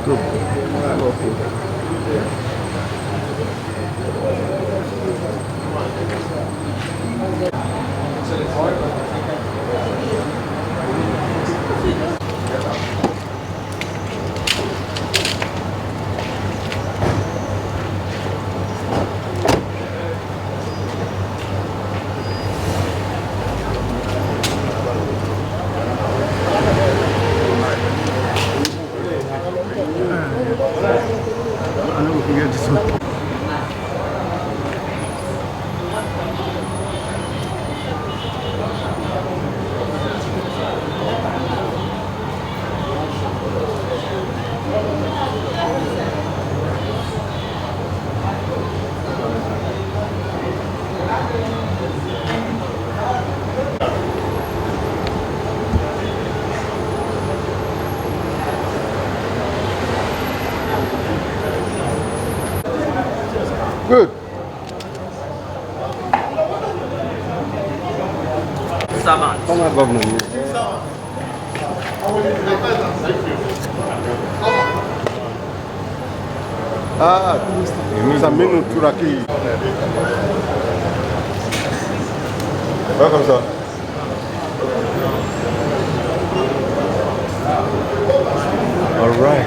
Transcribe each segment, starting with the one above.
Good. Former governor. Mr. Aminu Tambuwal. Welcome, sir. All right.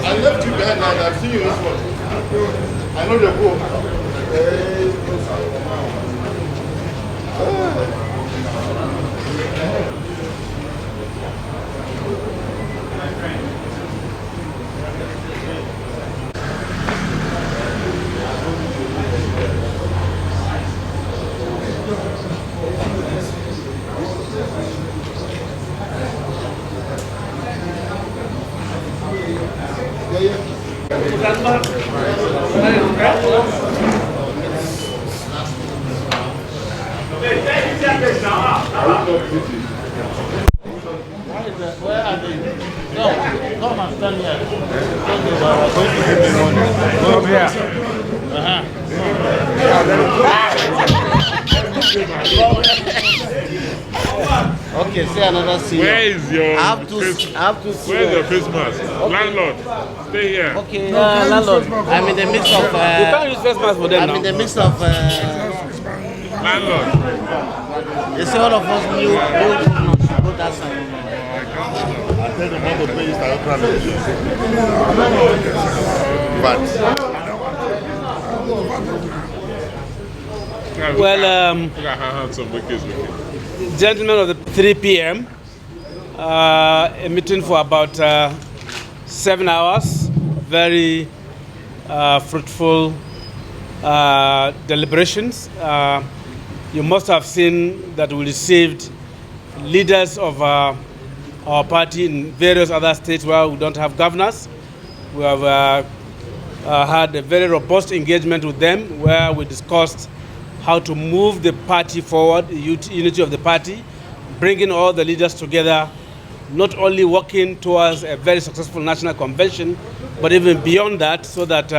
I left you behind and I've seen you this one. I know the book. Where are they? No, come and stand here. Come here. Okay, say another scene. Where is your I have to Where's your face mask? Okay. Landlord, stay here. Okay, landlord. I'm in the midst of. You can't use face mask for them I'm now. in the midst of. Landlord. You see, all of us new governors should go that side. I tell them how to pay is but Well, gentlemen of the 3 p.m., a meeting for about 7 hours, very fruitful deliberations. You must have seen that we received leaders of our party in various other states where we don't have governors. We have had a very robust engagement with them where we discussed how to move the party forward, the unity of the party, bringing all the leaders together, not only working towards a very successful national convention, but even beyond that, so that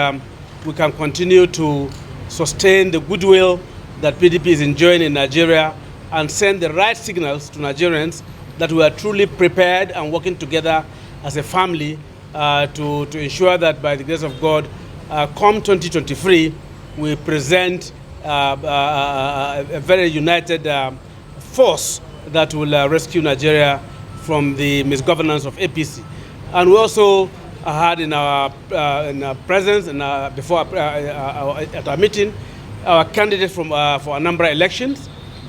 we can continue to sustain the goodwill that PDP is enjoying in Nigeria and send the right signals to Nigerians that we are truly prepared and working together as a family to ensure that by the grace of God, come 2023, we present a very united force that will rescue Nigeria from the misgovernance of APC. And we also had in our presence and at our meeting our candidate for Anambra elections,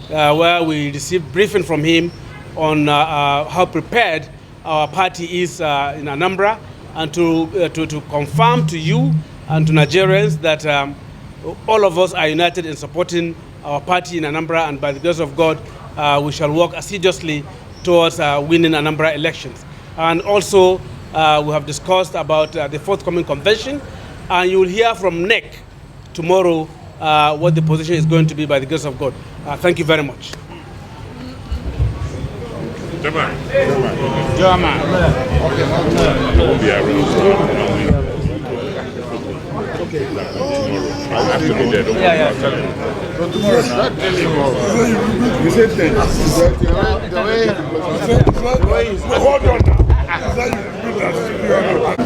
where we received briefing from him on how prepared our party is in Anambra, and to confirm to you and to Nigerians that all of us are united in supporting our party in Anambra, and by the grace of God, we shall work assiduously towards winning Anambra elections. And also, we have discussed about the forthcoming convention, and you will hear from NEC tomorrow what the position is going to be by the grace of God. Thank you very much. German. German. I won't be around. I have to be there. Yeah. So tomorrow, not tomorrow. You said 10. The way Hold on now.